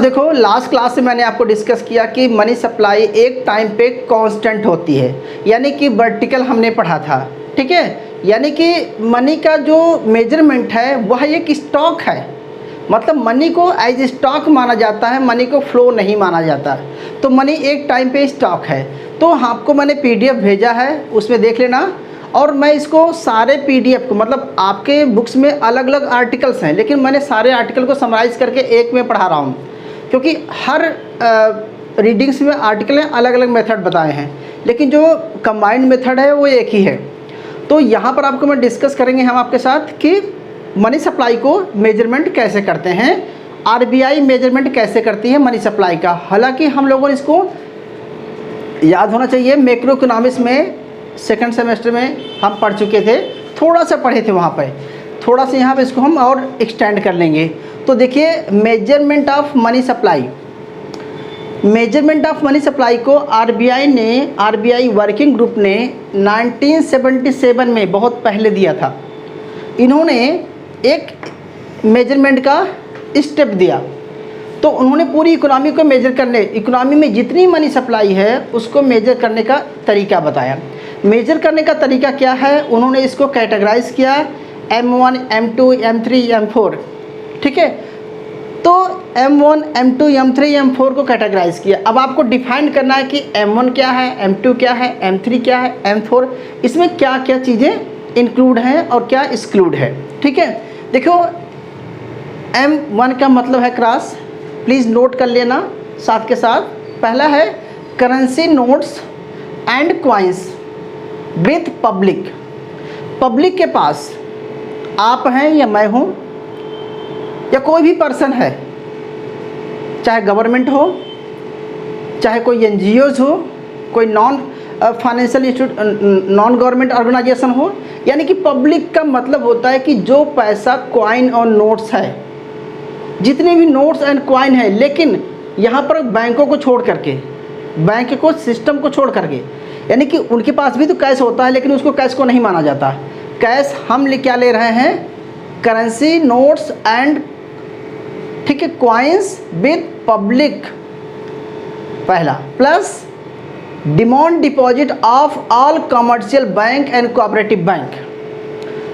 देखो last class से मैंने आपको डिस्कस किया कि मनी सप्लाई एक टाइम पे कांस्टेंट होती है, यानी कि वर्टिकल हमने पढ़ा था। ठीक है, यानी कि मनी का जो मेजरमेंट है वह एक स्टॉक है, मतलब मनी को एज स्टॉक माना जाता है, मनी को फ्लो नहीं माना जाता। तो मनी एक टाइम पे स्टॉक है। तो आपको मैंने पीडीएफ भेजा है, उसमें देख लेना। और मैं इसको सारे पीडीएफ को, मतलब आपके बुक्स में अलग अलग आर्टिकल्स हैं, लेकिन मैंने सारे आर्टिकल को समराइज़ करके एक में पढ़ा रहा हूँ, क्योंकि हर रीडिंग्स में आर्टिकल में अलग अलग मेथड बताए हैं, लेकिन जो कंबाइंड मेथड है वो एक ही है। तो यहाँ पर आपको मैं डिस्कस करेंगे हम आपके साथ कि मनी सप्लाई को मेजरमेंट कैसे करते हैं, आरबीआई मेजरमेंट कैसे करती है मनी सप्लाई का। हालांकि हम लोगों ने इसको याद होना चाहिए, मैक्रो इकोनॉमिक्स में सेकंड सेमेस्टर में हम पढ़ चुके थे, थोड़ा सा पढ़े थे वहाँ पर, थोड़ा सा यहाँ पे इसको हम और एक्सटेंड कर लेंगे। तो देखिए measurement of money supply, measurement of money supply को आरबीआई वर्किंग ग्रुप ने 1977 में बहुत पहले दिया था। इन्होंने एक मेजरमेंट का स्टेप दिया, तो उन्होंने पूरी इकोनॉमी को मेजर करने, इकोनॉमी में जितनी मनी सप्लाई है उसको मेजर करने का तरीका बताया। मेजर करने का तरीका क्या है, उन्होंने इसको कैटेगराइज किया M1, M2, M3, M4। ठीक है, तो M1, M2, M3, M4 को कैटेगराइज किया। अब आपको डिफाइन करना है कि M1 क्या है, M2 क्या है, M3 क्या है, M4, इसमें क्या क्या चीज़ें इंक्लूड हैं और क्या एक्सक्लूड है। ठीक है, देखो M1 का मतलब है क्रॉस, प्लीज़ नोट कर लेना साथ के साथ। पहला है currency notes and coins with public. Public के पास आप हैं या मैं हूँ या कोई भी पर्सन है, चाहे गवर्नमेंट हो, चाहे कोई एनजीओज हो, कोई non financial institute, non government organization हो, यानी कि पब्लिक का मतलब होता है कि जो पैसा कॉइन और नोट्स है, जितने भी नोट्स एंड कॉइन है, लेकिन यहाँ पर बैंकों को छोड़ करके, बैंक को सिस्टम को छोड़ करके, यानी कि उनके पास भी तो कैश होता है, लेकिन उसको कैश को नहीं माना जाता। कैश हम क्या ले रहे हैं, करेंसी नोट्स एंड, ठीक है, कॉइन्स विद पब्लिक पहला, plus demand deposit of all commercial bank and cooperative bank.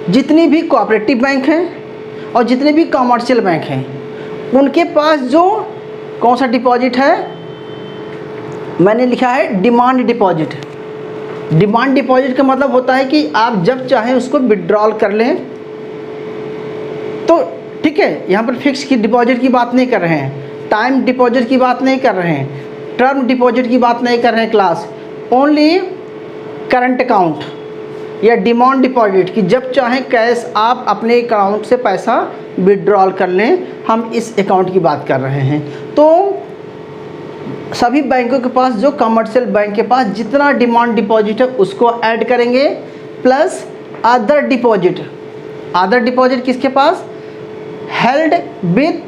जितनी भी कोऑपरेटिव बैंक हैं और जितने भी कमर्शियल बैंक हैं, उनके पास जो कौन सा डिपॉजिट है, मैंने लिखा है डिमांड डिपॉजिट। डिमांड डिपॉजिट का मतलब होता है कि आप जब चाहें उसको विड्रॉल कर लें। तो ठीक है, यहाँ पर फिक्स की डिपॉजिट की बात नहीं कर रहे हैं, टाइम डिपॉजिट की बात नहीं कर रहे हैं, टर्म डिपॉजिट की बात नहीं कर रहे हैं क्लास, ओनली करंट अकाउंट या डिमांड डिपॉजिट की जब चाहें कैश आप अपने अकाउंट से पैसा विड्रॉल कर लें, हम इस अकाउंट की बात कर रहे हैं। तो सभी बैंकों के पास, जो कमर्शियल बैंक के पास जितना डिमांड डिपॉजिट है उसको ऐड करेंगे, plus other deposit. Other deposit किसके पास, held with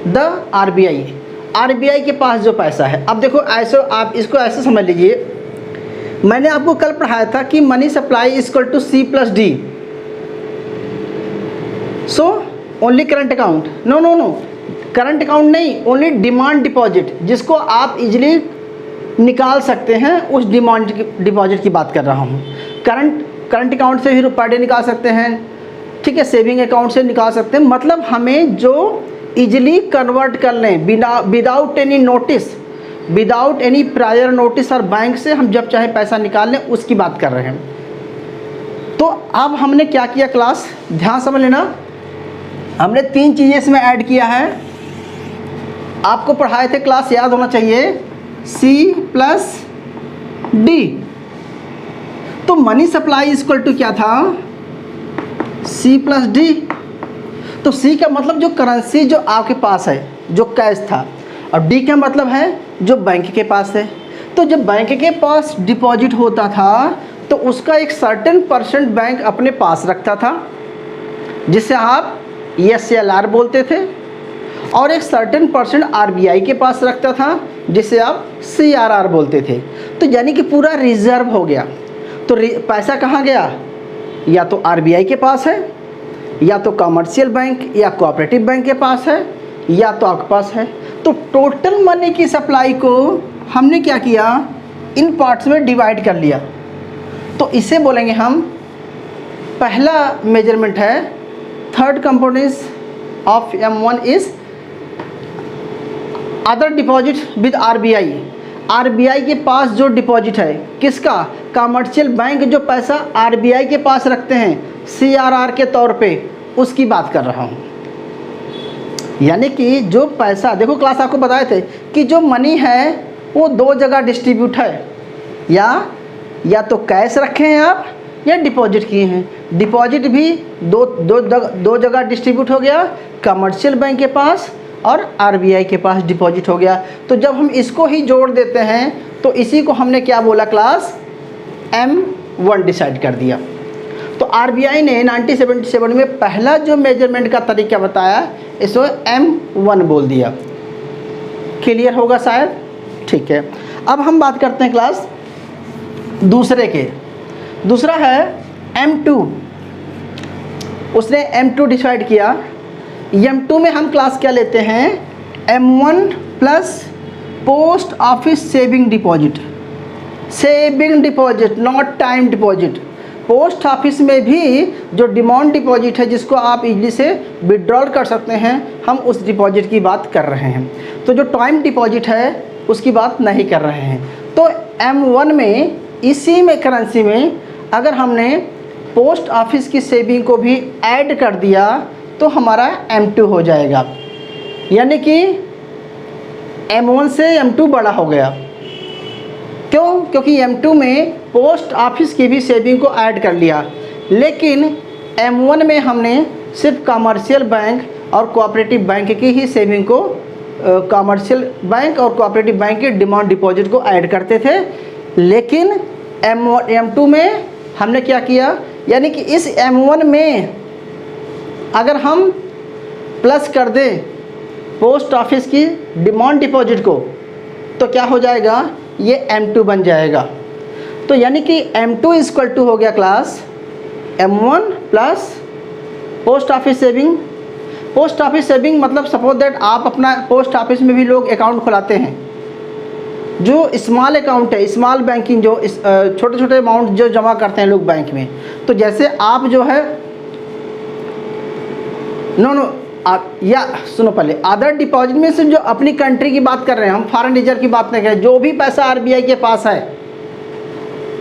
the RBI, RBI के पास जो पैसा है। अब देखो ऐसे आप इसको ऐसे समझ लीजिए, मैंने आपको कल पढ़ाया था कि money supply equal to C+D, so only current account, no current account नहीं, ओनली डिमांड डिपॉजिट, जिसको आप इजीली निकाल सकते हैं, उस डिमांड डिपॉजिट की बात कर रहा हूँ। करंट अकाउंट से भी पर डे निकाल सकते हैं, ठीक है, सेविंग अकाउंट से निकाल सकते हैं, मतलब हमें जो इजीली कन्वर्ट कर लें without any notice, without any prior notice, और बैंक से हम जब चाहे पैसा निकाल लें, उसकी बात कर रहे हैं। तो अब हमने क्या किया क्लास, ध्यान समझ लेना, हमने 3 चीज़ें इसमें ऐड किया है। आपको पढ़ाए थे, क्लास याद होना चाहिए, C+D। तो मनी सप्लाई इक्वल टू क्या था, C+D। तो C का मतलब जो करेंसी जो आपके पास है, जो कैश था, और D का मतलब है जो बैंक के पास है। तो जब बैंक के पास डिपॉजिट होता था तो उसका एक सर्टेन परसेंट बैंक अपने पास रखता था, जिसे आप SLR बोलते थे, और एक सर्टेन परसेंट आरबीआई के पास रखता था, जिसे आप CRR बोलते थे। तो यानी कि पूरा रिजर्व हो गया। तो पैसा कहाँ गया, या तो आरबीआई के पास है, या तो कमर्शियल बैंक या कोऑपरेटिव बैंक के पास है, या तो आपके पास है। तो टोटल मनी की सप्लाई को हमने क्या किया, इन पार्ट्स में डिवाइड कर लिया। तो इसे बोलेंगे हम, पहला मेजरमेंट है third component of M1 is other deposit with RBI। RBI के पास जो डिपॉजिट है, किसका, कमर्शियल बैंक जो पैसा RBI के पास रखते हैं CRR के तौर पे, उसकी बात कर रहा हूँ। यानी कि जो पैसा, देखो क्लास आपको बताए थे कि जो मनी है वो दो जगह डिस्ट्रीब्यूट है, या तो कैश रखे हैं आप या डिपॉजिट किए हैं। डिपॉजिट भी दो जगह डिस्ट्रीब्यूट हो गया, कमर्शियल बैंक के पास और RBI के पास डिपॉजिट हो गया। तो जब हम इसको ही जोड़ देते हैं तो इसी को हमने क्या बोला क्लास, M1 डिसाइड कर दिया। तो RBI ने 1977 में पहला जो मेजरमेंट का तरीका बताया, इसको M1 बोल दिया। क्लियर होगा शायद, ठीक है। अब हम बात करते हैं क्लास दूसरे के। दूसरा है M2। उसने M2 डिसाइड किया। M2 में हम क्लास क्या लेते हैं, M1 plus post office saving deposit. Saving deposit, not time deposit. Post office में भी जो डिमांड डिपॉजिट है, जिसको आप इजीली से विड्रॉल कर सकते हैं, हम उस डिपॉजिट की बात कर रहे हैं। तो जो टाइम डिपॉजिट है उसकी बात नहीं कर रहे हैं। तो M1 में, इसी में करेंसी में अगर हमने पोस्ट ऑफिस की सेविंग को भी ऐड कर दिया तो हमारा M2 हो जाएगा। यानी कि M1 से M2 बड़ा हो गया। क्यों? क्योंकि M2 में पोस्ट ऑफिस की भी सेविंग को ऐड कर लिया, लेकिन M1 में हमने सिर्फ कमर्शियल बैंक और कोऑपरेटिव बैंक की ही सेविंग को, कमर्शियल बैंक और कोऑपरेटिव बैंक के डिमांड डिपॉजिट को ऐड करते थे। लेकिन M2 में हमने क्या किया, यानी कि इस M1 में अगर हम प्लस कर दें पोस्ट ऑफिस की डिमांड डिपॉजिट को तो क्या हो जाएगा, ये M2 बन जाएगा। तो यानी कि M2 इक्वल टू हो गया class M1 plus post office saving. Post office saving मतलब सपोज दैट आप अपना पोस्ट ऑफिस में भी लोग अकाउंट खुलाते हैं, जो स्मॉल अकाउंट है, स्मॉल बैंकिंग, जो छोटे छोटे अमाउंट जो जमा करते हैं लोग बैंक में। तो जैसे आप जो है या सुनो, पहले अदर डिपॉजिट में से जो अपनी कंट्री की बात कर रहे हैं हम, फॉरेन रिजर्व की बात नहीं कर रहे। जो भी पैसा RBI के पास है,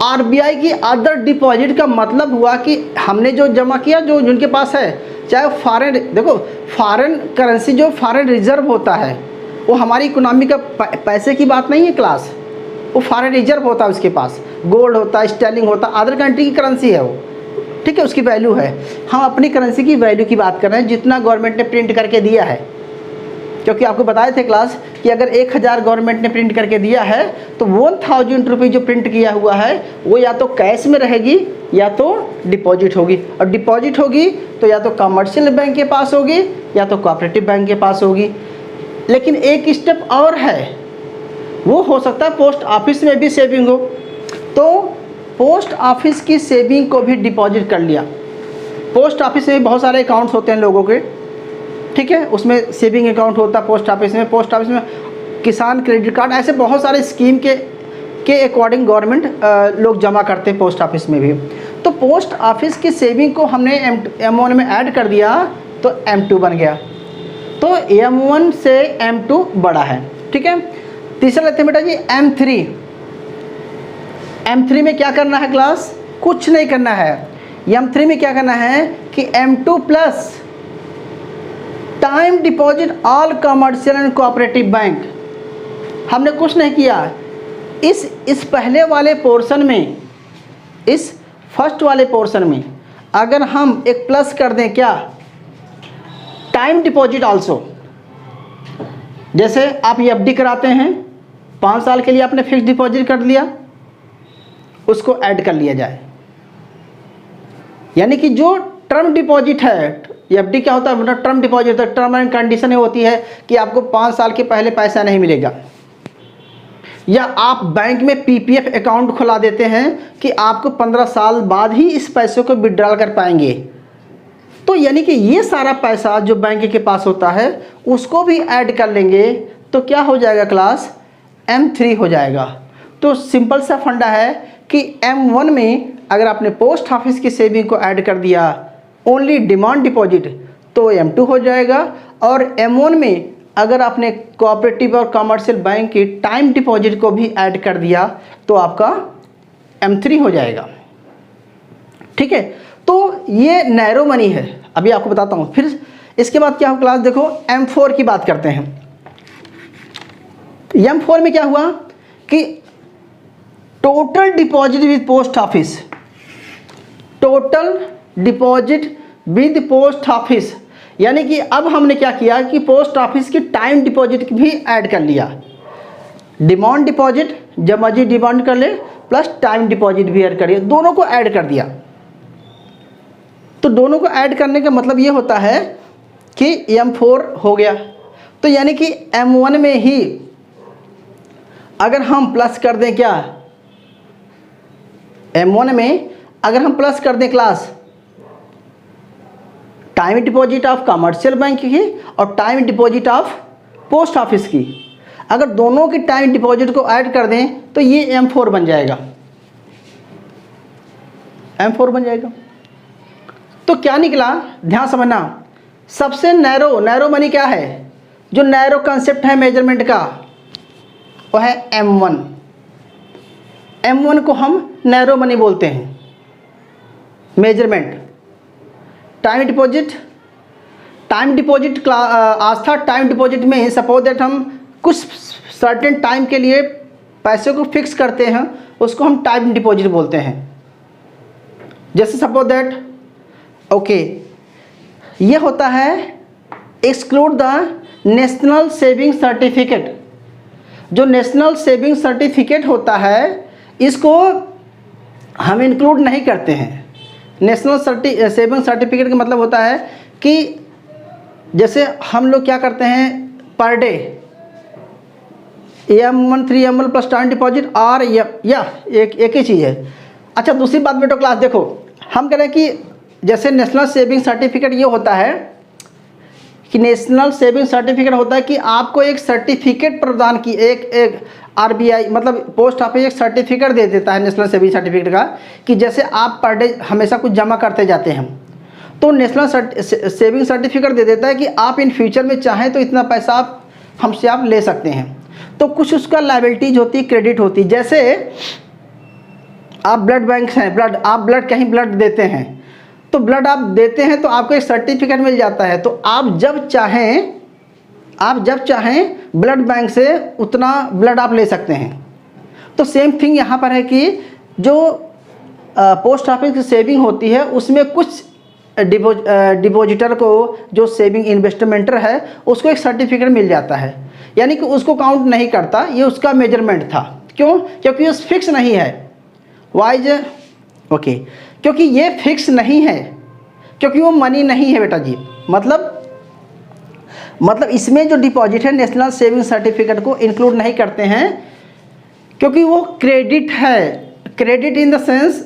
RBI की अदर डिपॉजिट का मतलब हुआ कि हमने जो जमा किया, जो जिनके पास है, चाहे फॉरेन, देखो फॉरेन करेंसी, जो फॉरेन रिजर्व होता है वो हमारी इकोनॉमी का पैसे की बात नहीं है क्लास, वो फॉरेन रिजर्व होता है, उसके पास गोल्ड होता है, स्टर्लिंग होता है, अदर कंट्री की करेंसी है वो, ठीक है, उसकी वैल्यू है। हम अपनी करेंसी की वैल्यू की बात कर रहे हैं, जितना गवर्नमेंट ने प्रिंट करके दिया है। क्योंकि आपको बताए थे क्लास कि अगर 1000 गवर्नमेंट ने प्रिंट करके दिया है तो 1000 रुपये जो प्रिंट किया हुआ है वो या तो कैश में रहेगी या तो डिपॉजिट होगी। और डिपॉजिट होगी तो या तो कमर्शियल बैंक के पास होगी या तो कोऑपरेटिव बैंक के पास होगी। लेकिन एक स्टेप और है, वो हो सकता है पोस्ट ऑफिस में भी सेविंग हो। तो पोस्ट ऑफिस की सेविंग को भी डिपॉजिट कर लिया। पोस्ट ऑफिस में बहुत सारे अकाउंट्स होते हैं लोगों के, ठीक है, उसमें सेविंग अकाउंट होता है पोस्ट ऑफिस में। पोस्ट ऑफिस में किसान क्रेडिट कार्ड, ऐसे बहुत सारे स्कीम के अकॉर्डिंग गवर्नमेंट लोग जमा करते हैं पोस्ट ऑफिस में भी। तो पोस्ट ऑफिस की सेविंग को हमने M1 में ऐड कर दिया तो M2 बन गया। तो M1 से M2 बड़ा है, ठीक है। तीसरा लेते हैं बेटा जी M3। M3 में क्या करना है क्लास, कुछ नहीं करना है। M3 में क्या करना है कि M2 plus time deposit all commercial and cooperative bank. हमने कुछ नहीं किया। इस पहले वाले पोर्शन में, इस फर्स्ट वाले पोर्शन में अगर हम एक प्लस कर दें, क्या, टाइम डिपॉजिट आल्सो। जैसे आप FD कराते हैं, 5 साल के लिए आपने फिक्स डिपॉजिट कर लिया, उसको ऐड कर लिया जाए। यानी कि जो टर्म डिपॉजिट है, FD क्या होता है, मतलब टर्म डिपॉजिट होता है। टर्म एंड कंडीशन होती है कि आपको 5 साल के पहले पैसा नहीं मिलेगा, या आप बैंक में PPF अकाउंट खुला देते हैं कि आपको 15 साल बाद ही इस पैसे को विड्रॉल कर पाएंगे। तो यानी कि ये सारा पैसा जो बैंक के पास होता है उसको भी ऐड कर लेंगे तो क्या हो जाएगा क्लास, M3 हो जाएगा। तो सिंपल सा फंडा है कि M1 में अगर आपने पोस्ट ऑफिस की सेविंग को ऐड कर दिया ओनली डिमांड डिपॉजिट तो M2 हो जाएगा, और M1 में अगर आपने कोऑपरेटिव और कमर्शियल बैंक की टाइम डिपॉजिट को भी ऐड कर दिया तो आपका M3 हो जाएगा। ठीक है, तो ये नैरो मनी है। अभी आपको बताता हूँ। फिर इसके बाद क्या हो क्लास, देखो M4 की बात करते हैं। M4 में क्या हुआ कि total deposit with post office, total deposit with post office, यानी कि अब हमने क्या किया कि पोस्ट ऑफिस की टाइम डिपॉजिट भी ऐड कर लिया। डिमांड डिपॉजिट जब मर्जी डिमांड कर ले प्लस टाइम डिपॉजिट भी ऐड करिए, दोनों को ऐड कर दिया। तो दोनों को ऐड करने का मतलब ये होता है कि M4 हो गया। तो यानी कि M1 में ही अगर हम प्लस कर दें, क्या M1 में अगर हम प्लस कर दें class time deposit of commercial bank की और time deposit of post office की, अगर दोनों की टाइम डिपॉजिट को ऐड कर दें तो ये M4 बन जाएगा, M4 बन जाएगा। तो क्या निकला, ध्यान समझना, सबसे नैरो मनी क्या है, जो नैरो कंसेप्ट है मेजरमेंट का वो है M1। M1 को हम नैरो मनी बोलते हैं मेजरमेंट। टाइम डिपॉजिट आज था, टाइम डिपॉजिट में सपोज दैट हम कुछ सर्टेन टाइम के लिए पैसे को फिक्स करते हैं, उसको हम टाइम डिपॉजिट बोलते हैं। जैसे सपोज दैट ओके, ये होता है exclude the national saving certificate. जो नेशनल सेविंग सर्टिफिकेट होता है इसको हम इंक्लूड नहीं करते हैं। नेशनल सेविंग सर्टिफिकेट का मतलब होता है कि जैसे हम लोग क्या करते हैं per day M1 3ML plus time deposit और या एक ही चीज़ है। अच्छा, दूसरी बात बेटो क्लास देखो, हम कह रहे हैं कि जैसे नेशनल सेविंग सर्टिफिकेट ये होता है कि नेशनल सेविंग सर्टिफिकेट होता है कि आपको एक सर्टिफिकेट प्रदान की, एक RBI मतलब पोस्ट ऑफिस एक सर्टिफिकेट दे देता है नेशनल सेविंग सर्टिफिकेट का, कि जैसे आप पर डे हमेशा कुछ जमा करते जाते हैं तो नेशनल सेविंग सर्टिफिकेट दे देता है कि आप इन फ्यूचर में चाहें तो इतना पैसा आप हमसे आप ले सकते हैं। तो कुछ उसका लायबिलिटीज होती, क्रेडिट होती। जैसे आप ब्लड बैंक हैं, आप ब्लड कहीं ब्लड देते हैं तो ब्लड आप देते हैं तो आपको एक सर्टिफिकेट मिल जाता है, तो आप जब चाहें ब्लड बैंक से उतना ब्लड आप ले सकते हैं। तो सेम थिंग यहाँ पर है कि जो पोस्ट ऑफिस की सेविंग होती है उसमें कुछ डिपॉजिटर को, जो सेविंग इन्वेस्टमेंटर है, उसको एक सर्टिफिकेट मिल जाता है, यानी कि उसको काउंट नहीं करता, ये उसका मेजरमेंट था। क्यों? क्योंकि ये फिक्स नहीं है। वाइज ओके, क्योंकि ये फिक्स नहीं है, क्योंकि वो मनी नहीं है बेटा जी। मतलब इसमें जो डिपॉजिट है नेशनल सेविंग सर्टिफिकेट को इंक्लूड नहीं करते हैं, क्योंकि वो क्रेडिट है। क्रेडिट इन द सेंस,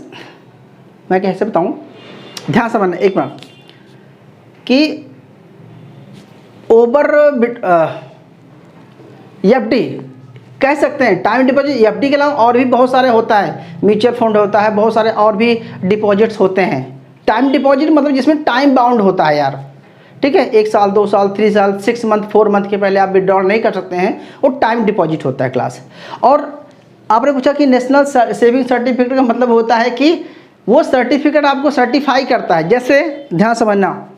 मैं कैसे बताऊं, ध्यान समझना एक बार, कि ओवर FD कह सकते हैं, टाइम डिपॉजिट FD के अलावा और भी बहुत सारे होता है, म्यूचुअल फंड होता है, बहुत सारे और भी डिपॉजिट्स होते हैं। टाइम डिपॉजिट मतलब जिसमें टाइम बाउंड होता है यार, ठीक है, 1 साल 2 साल 3 साल 6 मंथ 4 मंथ के पहले आप विड्रॉल नहीं कर सकते हैं, वो टाइम डिपॉजिट होता है क्लास। और आपने पूछा कि नेशनल सेविंग सर्टिफिकेट का मतलब होता है कि वो सर्टिफिकेट आपको सर्टिफाई करता है। जैसे ध्यान समझना,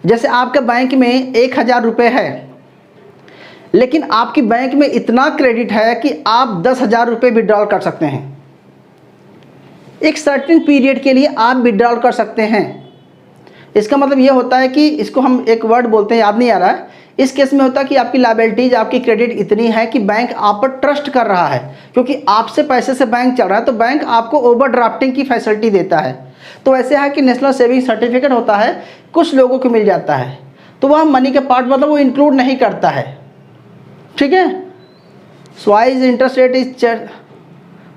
जैसे आपके बैंक में 1000 रुपये है, लेकिन आपकी बैंक में इतना क्रेडिट है कि आप 10,000 रुपये विड्रॉल कर सकते हैं। एक सर्टेन पीरियड के लिए आप विड्रॉल कर सकते हैं। इसका मतलब ये होता है कि इसको हम एक वर्ड बोलते हैं, याद नहीं आ रहा है। इस केस में होता है कि आपकी लायबिलिटीज, आपकी क्रेडिट इतनी है कि बैंक आप पर ट्रस्ट कर रहा है, क्योंकि आपसे पैसे से बैंक चल रहा है, तो बैंक आपको ओवर ड्राफ्टिंग की फैसिलिटी देता है। तो ऐसे है कि नेशनल सेविंग सर्टिफिकेट होता है, कुछ लोगों को मिल जाता है, तो वह मनी के पार्ट मतलब वो इंक्लूड नहीं करता है, ठीक है। Wise interest rate is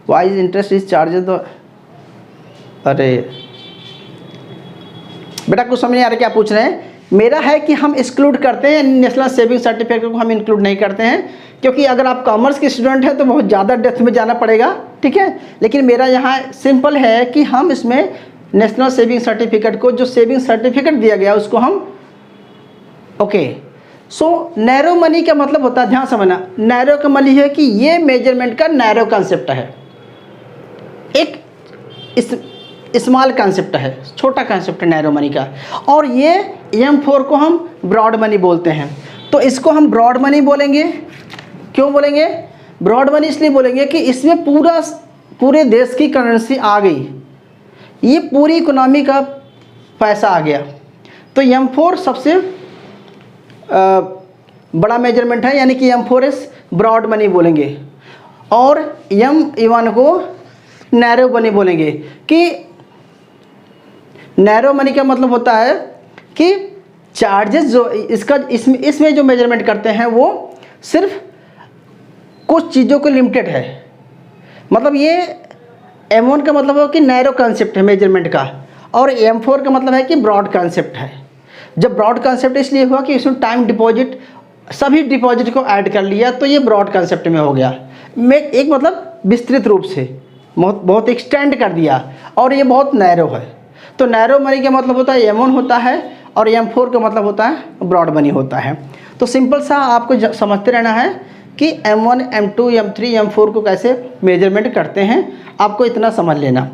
wise interest is charges, तो अरे बेटा कुछ समझ नहीं आ रहा क्या पूछ रहे हैं, मेरा है कि हम एक्सक्लूड करते हैं, नेशनल सेविंग सर्टिफिकेट को हम इंक्लूड नहीं करते हैं, क्योंकि अगर आप कॉमर्स के स्टूडेंट हैं तो बहुत ज़्यादा डेप्थ में जाना पड़ेगा, ठीक है। लेकिन मेरा यहाँ सिंपल है कि हम इसमें नेशनल सेविंग सर्टिफिकेट को, जो सेविंग सर्टिफिकेट दिया गया उसको हम ओके। सो नैरो मनी का मतलब होता है, ध्यान समझना, नैरो का मनी है कि ये मेजरमेंट का नैरो कंसेप्ट है, एक स्मॉल कंसेप्ट है, छोटा कंसेप्ट है नैरो मनी का। और ये M4 को हम ब्रॉड मनी बोलते हैं। तो इसको हम ब्रॉड मनी बोलेंगे। क्यों बोलेंगे ब्रॉड मनी? इसलिए बोलेंगे कि इसमें पूरे देश की करेंसी आ गई, ये पूरी इकोनॉमी का पैसा आ गया। तो M4 सबसे बड़ा मेजरमेंट है, यानी कि M4 ब्रॉड मनी बोलेंगे, और M1 को नैरो मनी बोलेंगे। कि नैरो मनी का मतलब होता है कि चार्जेस जो इसमें जो मेजरमेंट करते हैं वो सिर्फ कुछ चीज़ों को लिमिटेड है। मतलब ये M1 का मतलब है कि नैरो कंसेप्ट है मेजरमेंट का, और M4 का मतलब है कि ब्रॉड कंसेप्ट है। जब ब्रॉड कंसेप्ट इसलिए हुआ कि इसमें टाइम डिपॉजिट, सभी डिपॉजिट को ऐड कर लिया, तो ये ब्रॉड कंसेप्ट में हो गया। मैं एक मतलब विस्तृत रूप से बहुत एक्सटेंड कर दिया, और ये बहुत नैरो है। तो नैरो मनी का मतलब होता है M1 होता है, और M4 का मतलब होता है ब्रॉड मनी होता है। तो सिंपल सा आपको समझते रहना है कि M1, M2, M3, M4 को कैसे मेजरमेंट करते हैं, आपको इतना समझ लेना,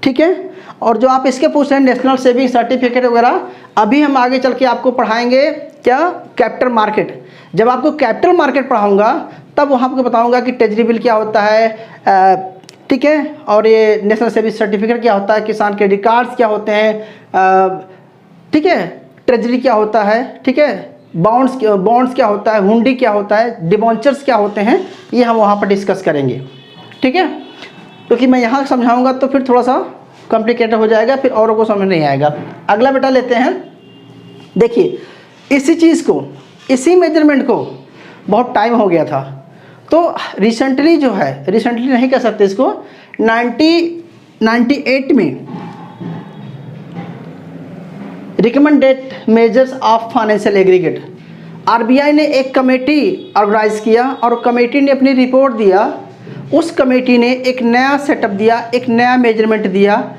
ठीक है। और जो आप इसके पूछ रहे हैं नेशनल सेविंग सर्टिफिकेट वगैरह, अभी हम आगे चल के आपको पढ़ाएंगे क्या, कैपिटल मार्केट। जब आपको कैपिटल मार्केट पढ़ाऊँगा तब वहाँ आपको बताऊँगा कि ट्रेजरी बिल क्या होता है, ठीक है, और ये नेशनल सेविंग सर्टिफिकेट क्या होता है, किसान क्रेडिट कार्ड्स क्या होते हैं, ठीक है, ट्रेजरी क्या होता है, ठीक है, बॉन्ड्स क्या होता है, हुंडी क्या होता है, डिबेंचर्स क्या होते हैं, ये हम वहाँ पर डिस्कस करेंगे, ठीक है। क्योंकि मैं यहाँ समझाऊंगा तो फिर थोड़ा सा कॉम्प्लिकेटेड हो जाएगा, फिर औरों को समझ नहीं आएगा। अगला बेटा लेते हैं, देखिए इसी चीज़ को, इसी मेजरमेंट को बहुत टाइम हो गया था, तो रिसेंटली जो है, रिसेंटली नहीं कह सकते इसको, 1998 में recommended measures of financial aggregate, RBI ने एक कमेटी ऑर्गेनाइज किया, और कमेटी ने अपनी रिपोर्ट दिया। उस कमेटी ने एक नया सेटअप दिया, एक नया मेजरमेंट दिया।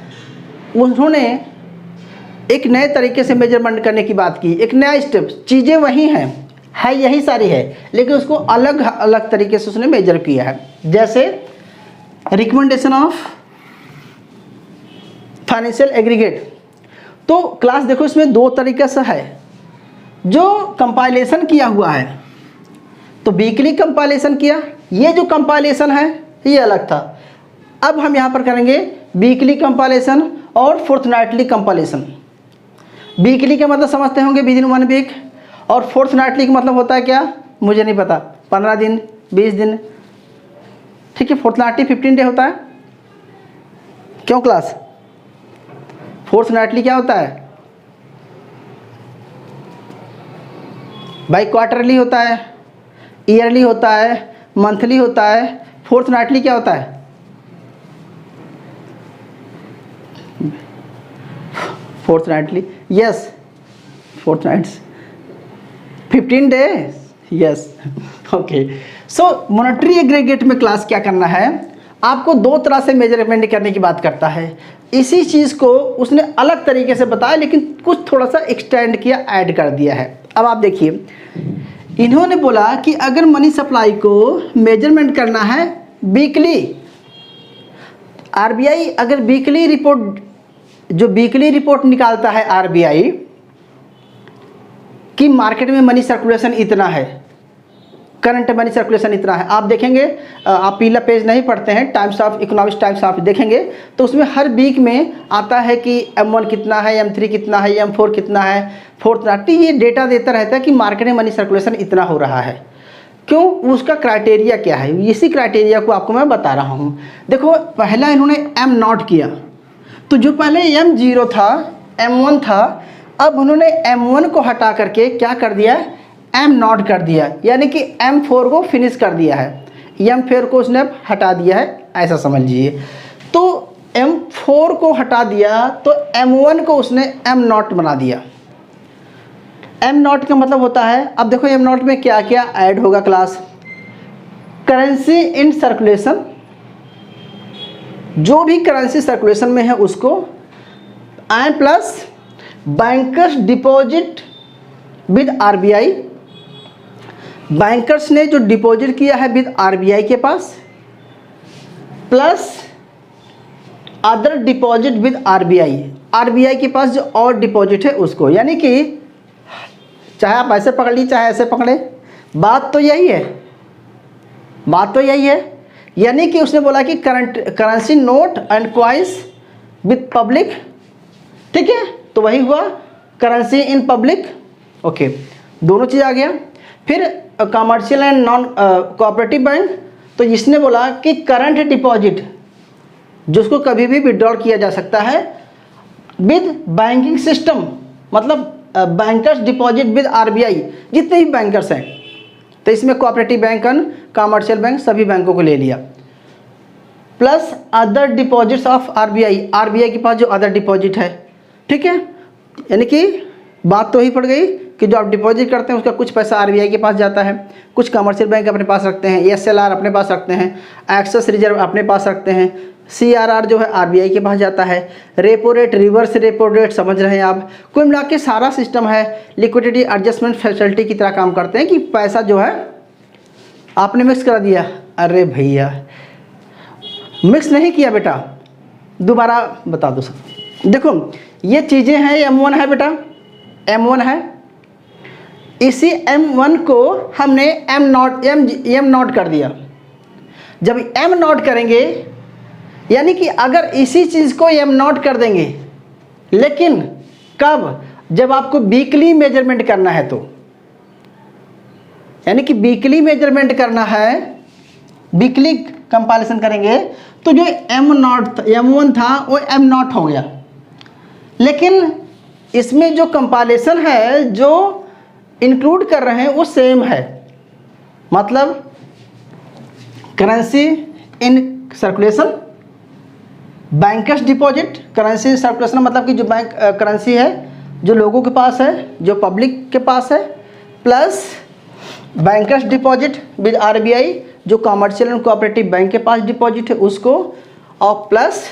उन्होंने एक नए तरीके से मेजरमेंट करने की बात की, एक नया स्टेप। चीज़ें वही हैं, है यही सारी है, लेकिन उसको अलग अलग तरीके से उसने मेजर किया है। जैसे रिकमेंडेशन ऑफ फाइनेंशियल एग्रीगेट, तो क्लास देखो इसमें दो तरीके से है। जो कंपाइलेशन किया हुआ है, तो वीकली कंपाइलेशन किया, ये जो कंपाइलेशन है ये अलग था। अब हम यहाँ पर करेंगे वीकली कंपाइलेशन और फोर्थनाइटली कंपाइलेशन। वीकली का मतलब समझते होंगे विद इन 1 वीक, और फोर्थनाइटली का मतलब होता है क्या, मुझे नहीं पता, 15 दिन, 20 दिन, ठीक है। फोर्थनाइटली 15 डे होता है। क्यों क्लास, फोर्थनाइटली क्या होता है भाई? क्वार्टरली होता है, ईयरली होता है, मंथली होता है। फोर्थनाइटली क्या होता है? फोर्थनाइटली, यस, फोर्थनाइट्स, 15 डेज, यस, ओके। सो मॉनेटरी एग्रीगेट में क्लास क्या करना है, आपको दो तरह से मेजरमेंट करने की बात करता है। इसी चीज़ को उसने अलग तरीके से बताया, लेकिन कुछ थोड़ा सा एक्सटेंड किया, ऐड कर दिया है। अब आप देखिए, इन्होंने बोला कि अगर मनी सप्लाई को मेजरमेंट करना है वीकली, आरबीआई अगर वीकली रिपोर्ट, जो वीकली रिपोर्ट निकालता है आरबीआई कि मार्केट में मनी सर्कुलेशन इतना है, करंट मनी सर्कुलेशन इतना है। आप देखेंगे, आप पीला पेज नहीं पढ़ते हैं, times of economics times of देखेंगे तो उसमें हर वीक में आता है कि M1 कितना है, M3 कितना है, M4 कितना है, फोर्थनाइटली ये डेटा देता रहता है कि मार्केट में मनी सर्कुलेशन इतना हो रहा है। क्यों, उसका क्राइटेरिया क्या है, इसी क्राइटेरिया को आपको मैं बता रहा हूँ। देखो, पहला इन्होंने M0 किया, तो जो पहले M0 था, M1 था, अब उन्होंने M1 को हटा करके क्या कर दिया, M0 कर दिया, यानी कि M4 को फिनिश कर दिया है। M4 को उसने हटा दिया है, ऐसा समझ लीजिए। तो M4 को हटा दिया तो M1 को उसने M0 बना दिया। एम नॉट का मतलब होता है, अब देखो एम नॉट में क्या क्या ऐड होगा क्लास, करेंसी इन सर्कुलेशन, जो भी करेंसी सर्कुलेशन में है उसको, M plus bankers deposit with RBI, bankers ने जो डिपॉजिट किया है विद आरबीआई के पास, plus other deposit with RBI, RBI के पास जो और डिपॉजिट है उसको, यानी कि चाहे आप ऐसे पकड़ लीजिए चाहे ऐसे पकड़े, बात तो यही है, बात तो यही है। यानी कि उसने बोला कि currency note and coins with public, ठीक है, तो वही हुआ करेंसी इन पब्लिक, ओके, दोनों चीज़ आ गया। फिर commercial and non cooperative bank, तो इसने बोला कि करंट डिपॉजिट जिसको कभी भी विड्रॉल किया जा सकता है विद बैंकिंग सिस्टम, मतलब बैंकर्स डिपॉजिट विद आरबीआई, जितने भी बैंकर्स हैं, तो इसमें cooperative bank and commercial bank सभी बैंकों को ले लिया, plus other deposits of RBI, RBI के पास जो अदर डिपॉजिट है, ठीक है, यानी कि बात तो ही पड़ गई कि जो आप डिपॉजिट करते हैं उसका कुछ पैसा आरबीआई के पास जाता है, कुछ कमर्शियल बैंक अपने पास रखते हैं, एसएलआर अपने पास रखते हैं, एक्सेस रिजर्व अपने पास रखते हैं, सीआरआर जो है आरबीआई के पास जाता है, repo rate, reverse repo rate, समझ रहे हैं आप, कुल मिला के सारा सिस्टम है लिक्विडिटी एडजस्टमेंट फैसिलिटी की तरह काम करते हैं कि पैसा जो है आपने मिक्स करा दिया, अरे भैया मिक्स नहीं किया बेटा, दोबारा बता दो सब। देखो ये चीज़ें हैं, M1 है बेटा, M1 है, इसी M1 को हमने एम नॉट कर दिया। जब एम नॉट करेंगे यानी कि अगर इसी चीज़ को एम नॉट कर देंगे, लेकिन कब, जब आपको वीकली मेजरमेंट करना है, तो यानी कि वीकली मेजरमेंट करना है, वीकली कंपारिजन करेंगे, तो जो M1 था वो एम नॉट हो गया। लेकिन इसमें जो कंपारिजन है जो इंक्लूड कर रहे हैं वो सेम है, मतलब currency in circulation, bankers deposit, currency circulation मतलब कि जो बैंक करेंसी है जो लोगों के पास है, जो पब्लिक के पास है, plus bankers deposit with RBI, जो कमर्शियल एंड कोऑपरेटिव बैंक के पास डिपॉजिट है उसको, और plus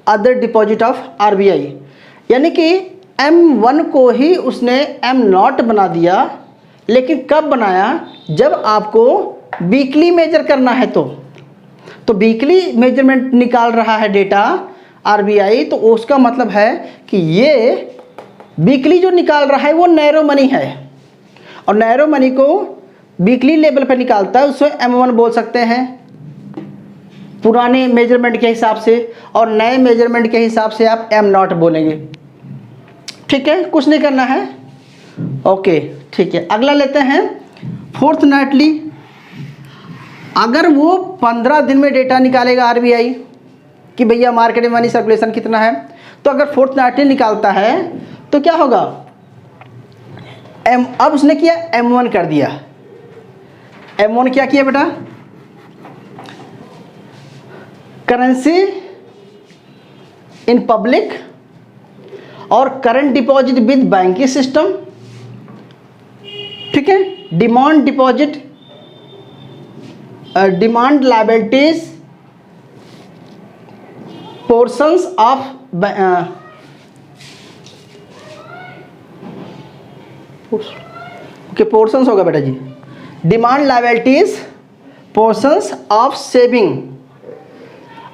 other deposit of RBI. यानी कि M1 को ही उसने एम नॉट बना दिया, लेकिन कब बनाया, जब आपको वीकली मेजर करना है, तो वीकली मेजरमेंट निकाल रहा है डेटा आरबीआई, तो उसका मतलब है कि ये वीकली जो निकाल रहा है वो नैरो मनी है, और नैरो मनी को वीकली लेवल पर निकालता है, उसको M1 बोल सकते हैं पुराने मेजरमेंट के हिसाब से, और नए मेजरमेंट के हिसाब से आप एम नॉट बोलेंगे, ठीक है, कुछ नहीं करना है, ओके, ठीक है। अगला लेते हैं फोर्टनाइटली। अगर वो 15 दिन में डेटा निकालेगा आरबीआई कि भैया मार्केट में मनी सर्कुलेशन कितना है, तो अगर फोर्टनाइटली निकालता है तो क्या होगा, अब उसने किया M1 कर दिया। M1 क्या किया बेटा, करेंसी इन पब्लिक और current deposit with banking system, ठीक है, demand deposit, demand liabilities, portions of, okay portions होगा बेटा जी, demand liabilities, portions of saving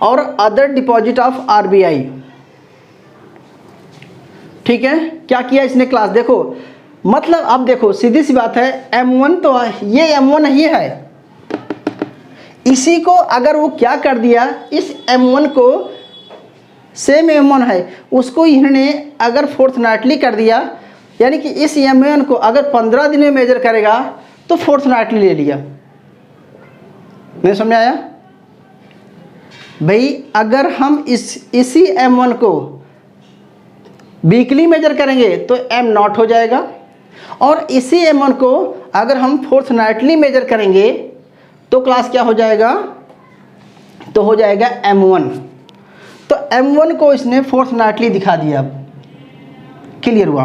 और अदर डिपॉजिट ऑफ आरबीआई, ठीक है। क्या किया इसने क्लास, देखो मतलब अब देखो सीधी सी बात है, M1 तो ये M1 ही है, इसी को अगर वो क्या कर दिया, इस M1 को सेम M1 है उसको इन्होंने अगर फोर्टनाइटली कर दिया, यानी कि इस M1 को अगर 15 दिन में मेजर करेगा तो फोर्टनाइटली ले लिया। नहीं समझ आया भाई, अगर हम इसी M1 को वीकली मेजर करेंगे तो एम नॉट हो जाएगा, और इसी M1 को अगर हम फोर्टनाइटली मेजर करेंगे तो क्लास क्या हो जाएगा, तो हो जाएगा M1। तो M1 को इसने फोर्टनाइटली दिखा दिया, क्लियर हुआ।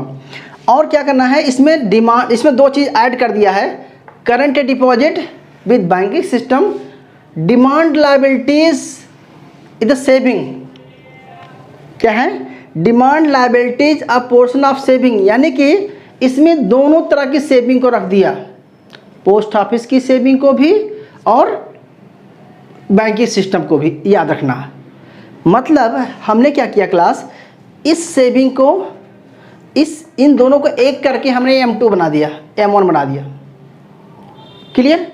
और क्या करना है, इसमें डिमांड, इसमें दो चीज़ ऐड कर दिया है, current deposit with banking system, demand liabilities is the saving. क्या है, demand liabilities a portion of saving, यानी कि इसमें दोनों तरह की सेविंग को रख दिया, पोस्ट ऑफिस की सेविंग को भी और बैंकिंग सिस्टम को भी, याद रखना। मतलब हमने क्या किया क्लास, इस सेविंग को, इन दोनों को एक करके हमने M2 बना दिया, M1 बना दिया। क्लियर?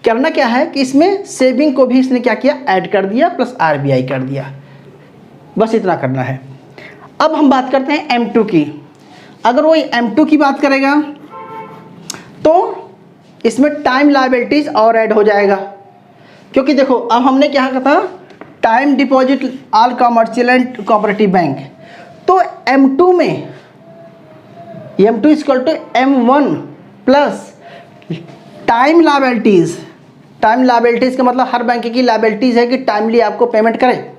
करना क्या है कि इसमें सेविंग को भी इसने क्या किया, ऐड कर दिया, प्लस RBI कर दिया, बस इतना करना है। अब हम बात करते हैं M2 की। अगर वो M2 की बात करेगा तो इसमें टाइम लायबिलिटीज और ऐड हो जाएगा, क्योंकि देखो अब हमने क्या कहा था, time deposit all commercial and cooperative bank, तो M2 में M2 equal to M1 plus time liabilities. Time liabilities का मतलब हर बैंक की लायबिलिटीज है कि टाइमली आपको पेमेंट करे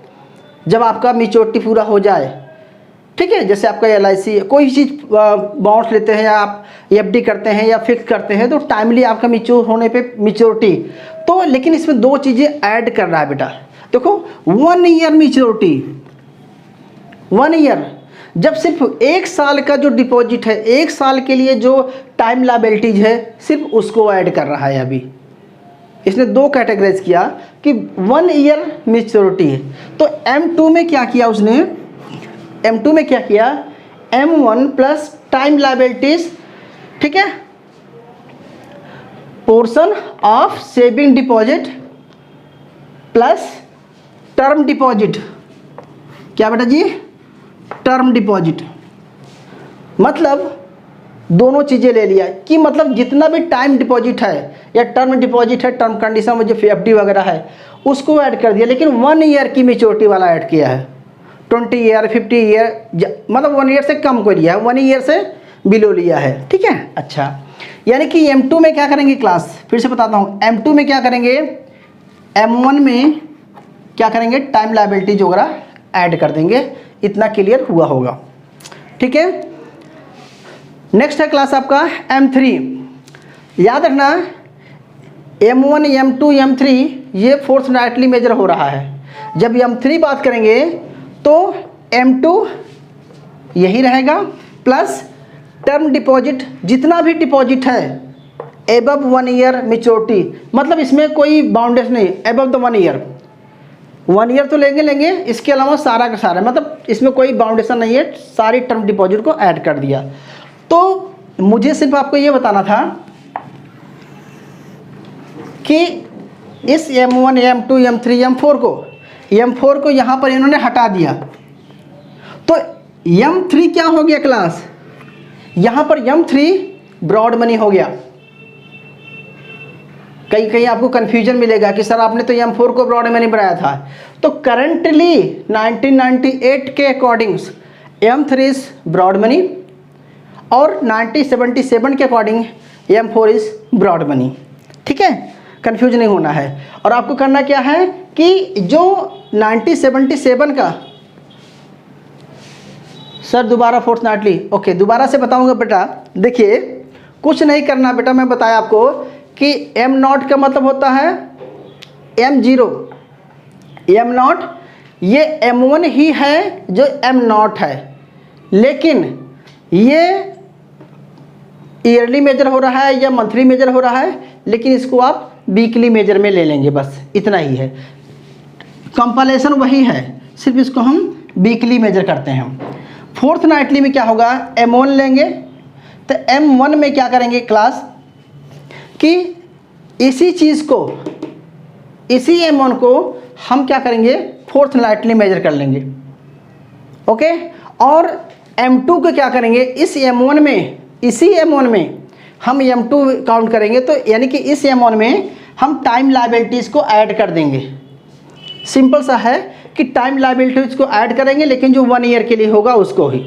जब आपका मैच्योरिटी पूरा हो जाए। ठीक है, जैसे आपका LIC कोई चीज़ बॉन्ड्स लेते हैं या आप FD करते हैं या फिक्स करते हैं, तो टाइमली आपका मैच्योर होने पे मैच्योरिटी, तो लेकिन इसमें दो चीज़ें ऐड कर रहा है बेटा। देखो 1 ईयर मैच्योरिटी, 1 ईयर, जब सिर्फ 1 साल का जो डिपॉजिट है, 1 साल के लिए जो टाइम लायबिलिटीज है, सिर्फ उसको ऐड कर रहा है। अभी इसने दो कैटेगराइज किया कि 1 ईयर मैच्योरिटी है, तो M2 में क्या किया उसने, M2 में क्या किया, M1 प्लस टाइम लायबिलिटीज, ठीक है, portion of saving deposit plus term deposit. क्या बेटा जी, टर्म डिपॉजिट, मतलब दोनों चीज़ें ले लिया कि मतलब जितना भी टाइम डिपॉजिट है या टर्म डिपॉजिट है, टर्म कंडीशन में जो FD वगैरह है उसको ऐड कर दिया, लेकिन 1 ईयर की मैच्योरिटी वाला ऐड किया है। 20 ईयर 50 ईयर, मतलब 1 ईयर से कम को लिया है, 1 ईयर से बिलो लिया है। ठीक है, अच्छा, यानी कि M2 में क्या करेंगे क्लास, फिर से बताता हूँ, M2 में क्या करेंगे, M1 में क्या करेंगे, टाइम लायबिलिटीज वगैरह ऐड कर देंगे। इतना क्लियर हुआ होगा। ठीक है, नेक्स्ट है क्लास आपका M3। याद रखना M1 M2 M3 ये फोर्टनाइटली मेजर हो रहा है। जब M3 बात करेंगे तो M2 यही रहेगा, प्लस टर्म डिपॉजिट, जितना भी डिपॉजिट है एबव 1 ईयर मैच्योरिटी, मतलब इसमें कोई बाउंडेस नहीं, एबव द 1 ईयर, 1 ईयर तो लेंगे, इसके अलावा सारा का सारा, मतलब इसमें कोई बाउंडेशन नहीं है, सारी टर्म डिपॉजिट को ऐड कर दिया। तो मुझे सिर्फ आपको ये बताना था कि इस M1 M2 M3 M4 को यहाँ पर इन्होंने हटा दिया, तो M3 क्या हो गया क्लास, यहाँ पर M3 ब्रॉड मनी हो गया। कहीं आपको कन्फ्यूजन मिलेगा कि सर आपने तो M4 को ब्रॉड मनी बनाया था, तो करंटली 1998 के according M3 is broad money और 1977 के according M4 is broad money. ठीक है, कन्फ्यूज नहीं होना है। और आपको करना क्या है कि जो 1977 का, सर दोबारा फोर्टनाइटली, ओके दोबारा से बताऊंगा बेटा। देखिए कुछ नहीं करना बेटा, मैं बताया आपको कि M0 का मतलब होता है M0, M0 ये M1 ही है जो M0 है, लेकिन ये ईयरली मेजर हो रहा है या मंथली मेजर हो रहा है, लेकिन इसको आप वीकली मेजर में ले लेंगे, बस इतना ही है। कंपालेशन वही है, सिर्फ इसको हम वीकली मेजर करते हैं। फोर्टनाइटली में क्या होगा, M1 लेंगे, तो M1 में क्या करेंगे क्लास कि इसी चीज़ को, इसी M1 को हम क्या करेंगे, फोर्टनाइटली मेजर कर लेंगे। ओके, और M2 को क्या करेंगे, इस M1 में, इसी M1 में हम M2 काउंट करेंगे, तो यानी कि इस M1 में हम टाइम लायबिलिटीज़ को ऐड कर देंगे। सिंपल सा है कि टाइम लायबिलिटीज़ को ऐड करेंगे, लेकिन जो 1 ईयर के लिए होगा उसको ही।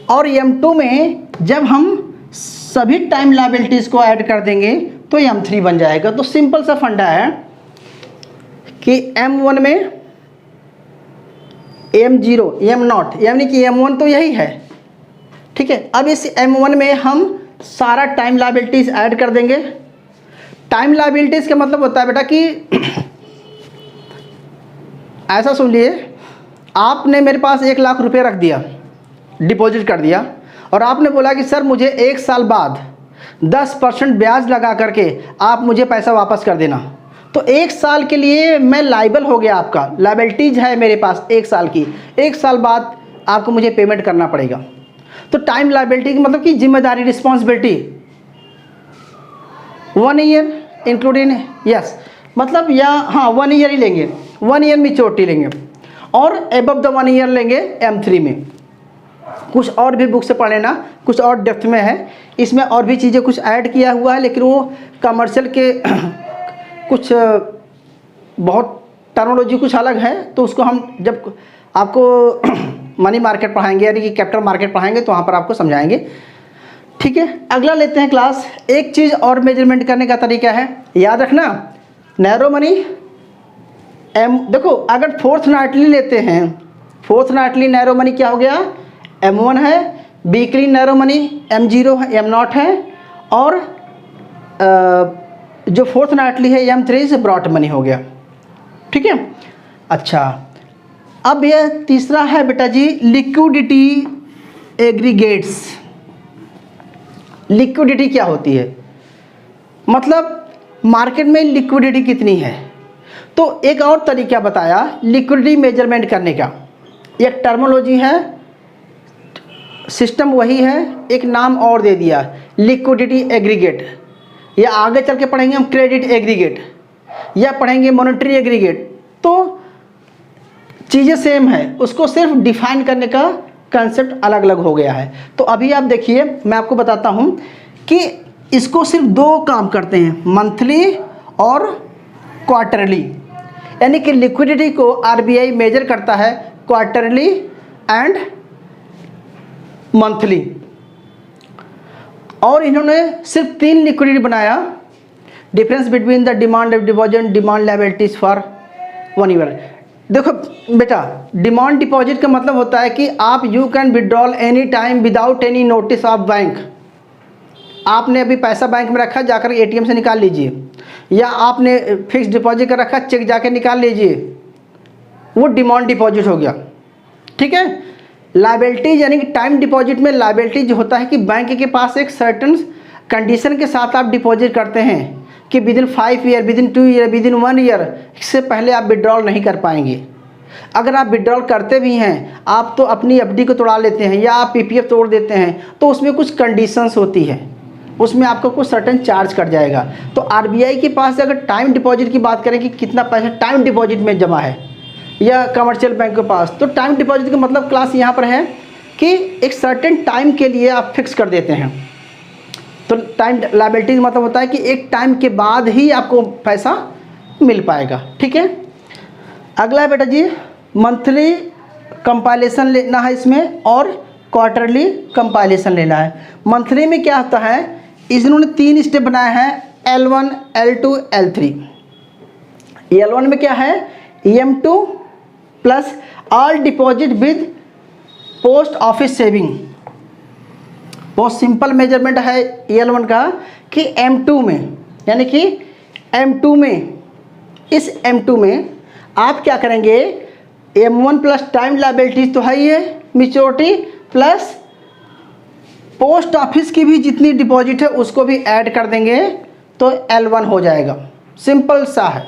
और M2 में जब हम सभी टाइम लायबिलिटीज़ को ऐड कर देंगे तो M3 बन जाएगा। तो सिंपल सा फंडा है कि M1 में M0 M0, यानी कि M1 तो यही है, ठीक है। अब इस M1 में हम सारा टाइम लायबिलिटीज़ ऐड कर देंगे। टाइम लायबिलिटीज़ का मतलब होता है बेटा कि ऐसा सुन लिए, आपने मेरे पास 1 लाख रुपए रख दिया, डिपॉजिट कर दिया, और आपने बोला कि सर मुझे 1 साल बाद 10% ब्याज लगा करके आप मुझे पैसा वापस कर देना। तो 1 साल के लिए मैं लाइबल हो गया, आपका लायबिलिटीज है मेरे पास 1 साल की। 1 साल बाद आपको मुझे पेमेंट करना पड़ेगा। तो टाइम लायबिलिटी का मतलब कि जिम्मेदारी, रिस्पॉन्सिबिलिटी 1 ईयर इंक्लूडिंग, यस, मतलब या हाँ 1 ईयर ही लेंगे, 1 ईयर मैच्योरिटी लेंगे, और एबव द 1 ईयर लेंगे M3 में। कुछ और भी बुक से पढ़ लेना, कुछ और डेप्थ में है, इसमें और भी चीज़ें कुछ ऐड किया हुआ है, लेकिन वो कमर्शियल के कुछ बहुत टर्मिनोलॉजी कुछ अलग है, तो उसको हम जब आपको मनी मार्केट पढ़ाएंगे यानी कि कैपिटल मार्केट पढ़ाएंगे तो वहाँ पर आपको समझाएंगे। ठीक है, अगला लेते हैं क्लास। एक चीज़ और मेजरमेंट करने का तरीका है, याद रखना, नैरो मनी देखो अगर फोर्थ नाइटली लेते हैं, फोर्थ नाइटली नैरो मनी क्या हो गया, M1 है, वीकली नैरो मनी M0 है, M0 है, और जो फोर्थ नाइटली है M3 से ब्रॉड मनी हो गया। ठीक है, अच्छा अब यह तीसरा है बेटा जी लिक्विडिटी एग्रीगेट्स। लिक्विडिटी क्या होती है, मतलब मार्केट में लिक्विडिटी कितनी है। तो एक और तरीका बताया लिक्विडिटी मेजरमेंट करने का, एक टर्मिनोलॉजी है, सिस्टम वही है, एक नाम और दे दिया लिक्विडिटी एग्रीगेट, या आगे चल के पढ़ेंगे हम क्रेडिट एग्रीगेट या पढ़ेंगे मॉनेटरी एग्रीगेट। तो चीज़ें सेम है, उसको सिर्फ डिफाइन करने का कंसेप्ट अलग अलग हो गया है। तो अभी आप देखिए मैं आपको बताता हूँ कि इसको सिर्फ 2 काम करते हैं, मंथली और क्वार्टरली, यानी कि लिक्विडिटी को RBI मेजर करता है क्वार्टरली एंड मंथली। और इन्होंने सिर्फ 3 लिक्विडिटी बनाया, difference between the demand deposit demand liabilities for 1 year. देखो बेटा, डिमांड डिपॉजिट का मतलब होता है कि आप you can withdrawal any time without any notice of bank. आपने अभी पैसा बैंक में रखा, जाकर ATM से निकाल लीजिए, या आपने फिक्स डिपॉजिट कर रखा, चेक जाके निकाल लीजिए, वो डिमांड डिपॉजिट हो गया। ठीक है, लायबिलिटीज यानी कि टाइम डिपॉजिट में लायबिलिटीज होता है कि बैंक के पास एक सर्टन कंडीशन के साथ आप डिपॉजिट करते हैं कि within 5 year, within 2 year, within 1 year, इससे पहले आप विड्रॉल नहीं कर पाएंगे। अगर आप विड्रॉल करते भी हैं, आप तो अपनी FD को तोड़ा लेते हैं या आप PPF तोड़ देते हैं, तो उसमें कुछ कंडीशंस होती है, उसमें आपको कुछ सर्टेन चार्ज कट जाएगा। तो RBI के पास अगर टाइम डिपॉजिट की बात करें कि कितना पैसा टाइम डिपॉजिट में जमा है, या कमर्शियल बैंक के पास, तो टाइम डिपॉजिट का मतलब क्लास यहाँ पर है कि एक सर्टेन टाइम के लिए आप फिक्स कर देते हैं। तो टाइम लायबिलिटी मतलब होता है कि एक टाइम के बाद ही आपको पैसा मिल पाएगा। ठीक है, अगला है बेटा जी मंथली कंपाइलेशन लेना है इसमें, और क्वार्टरली कंपाइलेशन लेना है। मंथली में क्या होता है, इन्होंने 3 स्टेप बनाए हैं, L1, L2, L3। L1 में क्या है, M2 plus all deposit with post office saving. बहुत सिंपल मेजरमेंट है L1 का कि M2 में, यानी कि M2 में, इस M2 में आप क्या करेंगे, M1 प्लस टाइम लायबिलिटीज तो है ही है, मैच्योरिटी प्लस पोस्ट ऑफिस की भी जितनी डिपॉजिट है उसको भी ऐड कर देंगे तो L1 हो जाएगा। सिंपल सा है।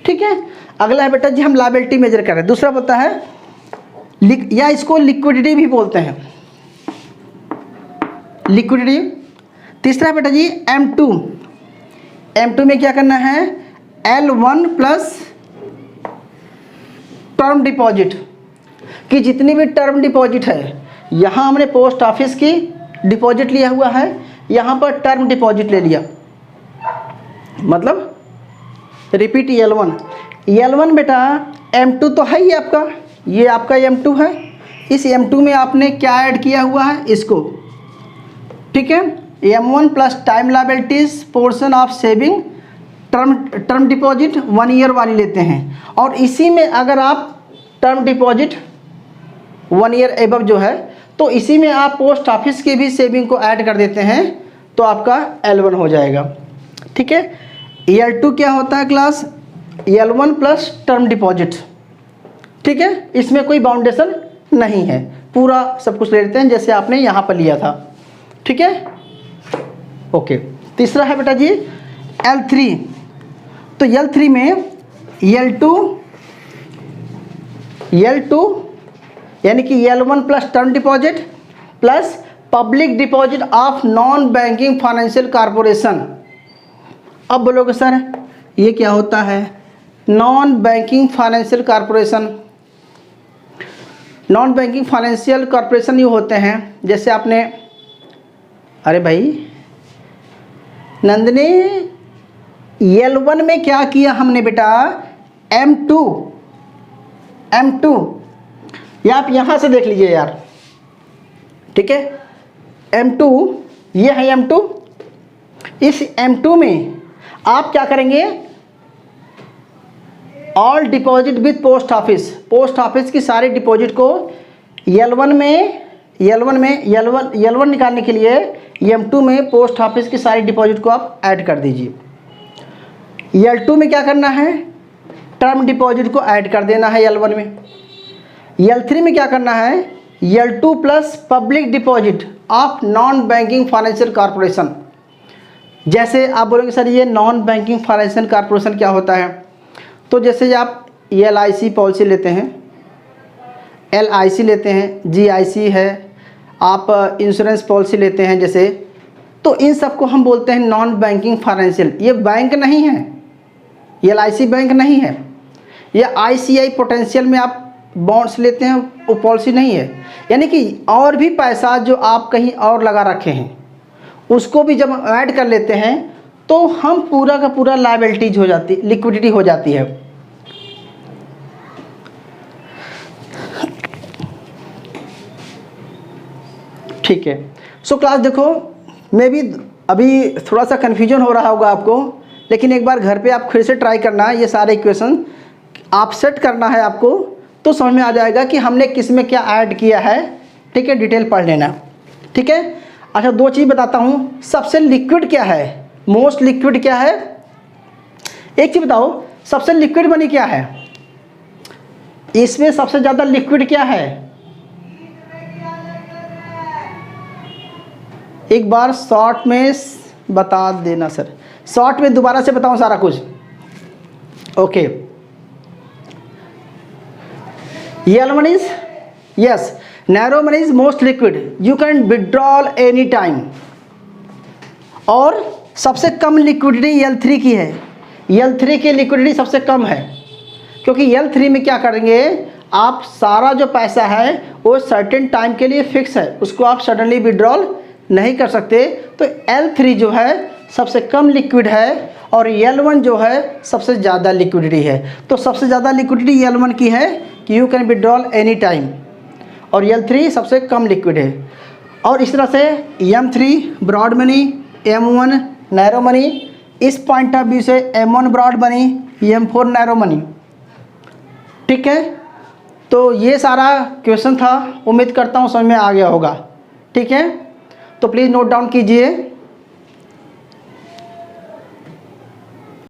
ठीक है, अगला है बेटा जी हम लायबिलिटी मेजर कर रहे हैं। दूसरा होता है या इसको लिक्विडिटी भी बोलते हैं, लिक्विडिटी। तीसरा है बेटा जी M2। M2 में क्या करना है, L1 प्लस टर्म डिपॉजिट कि जितनी भी टर्म डिपॉजिट है, यहाँ हमने पोस्ट ऑफिस की डिपॉजिट लिया हुआ है, यहाँ पर टर्म डिपॉजिट ले लिया, मतलब रिपीट L1। L1 बेटा M2 तो है ही आपका, ये आपका M2 है, इस M2 में आपने क्या ऐड किया हुआ है, इसको। ठीक है, M1 plus time liabilities portion of saving term deposit 1 year वाली लेते हैं, और इसी में अगर आप टर्म डिपॉजिट 1 ईयर एबव जो है तो इसी में आप पोस्ट ऑफिस की भी सेविंग को ऐड कर देते हैं तो आपका L1 हो जाएगा। ठीक है, L2 क्या होता है class? L1 plus term deposit. ठीक है, इसमें कोई बाउंडेशन नहीं है, पूरा सब कुछ ले लेते हैं जैसे आपने यहाँ पर लिया था। ठीक है, ओके। तीसरा है बेटा जी L3। तो L3 में L2 यानी कि L1 plus term deposit plus public deposit of non banking financial corporation. अब बोलोगे सर ये क्या होता है? Non banking financial corporation, non banking financial corporation ये होते हैं जैसे आपने, अरे भाई नंदनी, L1 में क्या किया हमने बेटा? M2 या आप यहाँ से देख लीजिए यार। ठीक है, M2 ये है M2। इस M2 में आप क्या करेंगे? All deposit with post office, post office की सारी डिपॉजिट को L1 निकालने के लिए M2 में पोस्ट ऑफिस की सारी डिपॉजिट को आप ऐड कर दीजिए। L2 में क्या करना है? टर्म डिपॉजिट को ऐड कर देना है L1 में। L3 में क्या करना है? L2 plus public deposit of non banking financial corporation. जैसे आप बोलेंगे सर ये नॉन बैंकिंग फाइनेंशियल कॉरपोरेशन क्या होता है? तो जैसे आप LIC पॉलिसी लेते हैं, LIC लेते हैं, GIC है, आप इंश्योरेंस पॉलिसी लेते हैं जैसे, तो इन सब को हम बोलते हैं नॉन बैंकिंग फाइनेंशियल। ये बैंक नहीं है, LIC बैंक नहीं है। ये ICI पोटेंशियल में आप बॉन्ड्स लेते हैं, वो पॉलिसी नहीं है। यानी कि और भी पैसा जो आप कहीं और लगा रखे हैं उसको भी जब ऐड कर लेते हैं तो हम पूरा का पूरा लायबिलिटीज हो जाती, लिक्विडिटी हो जाती है। ठीक है, सो क्लास देखो, मैं भी अभी थोड़ा सा कन्फ्यूजन हो रहा होगा आपको, लेकिन एक बार घर पे आप फिर से ट्राई करना, ये सारे इक्वेशन आप सेट करना है आपको, तो समझ में आ जाएगा कि हमने किस में क्या ऐड किया है। ठीक है, डिटेल पढ़ लेना। ठीक है, अच्छा दो चीज़ बताता हूँ। सबसे लिक्विड क्या है? मोस्ट लिक्विड क्या है? एक चीज़ बताओ, सबसे लिक्विड मनी क्या है? इसमें सबसे ज़्यादा लिक्विड क्या है? एक बार शॉर्ट में बता देना सर, शॉर्ट में दोबारा से बताऊं सारा कुछ। Okay, L1 is yes, narrow money is most liquid, you can withdraw any time। और सबसे कम लिक्विडिटी L3 की है। L3 की लिक्विडिटी सबसे कम है क्योंकि L3 में क्या करेंगे आप, सारा जो पैसा है वो सर्टेन टाइम के लिए फिक्स है, उसको आप सडनली विड्रॉल नहीं कर सकते। तो L3 जो है सबसे कम लिक्विड है और L1 जो है सबसे ज़्यादा लिक्विडिटी है। तो सबसे ज़्यादा लिक्विडिटी L1 की है कि you can withdrawal any time, और L3 सबसे कम लिक्विड है। और इस तरह से M3 broad money, M1 narrow money, इस पॉइंट ऑफ व्यू से M1 broad money, M4 narrow money. ठीक है, तो ये सारा क्वेश्चन था, उम्मीद करता हूँ समझ में आ गया होगा। ठीक है, तो प्लीज़ नोट डाउन कीजिए।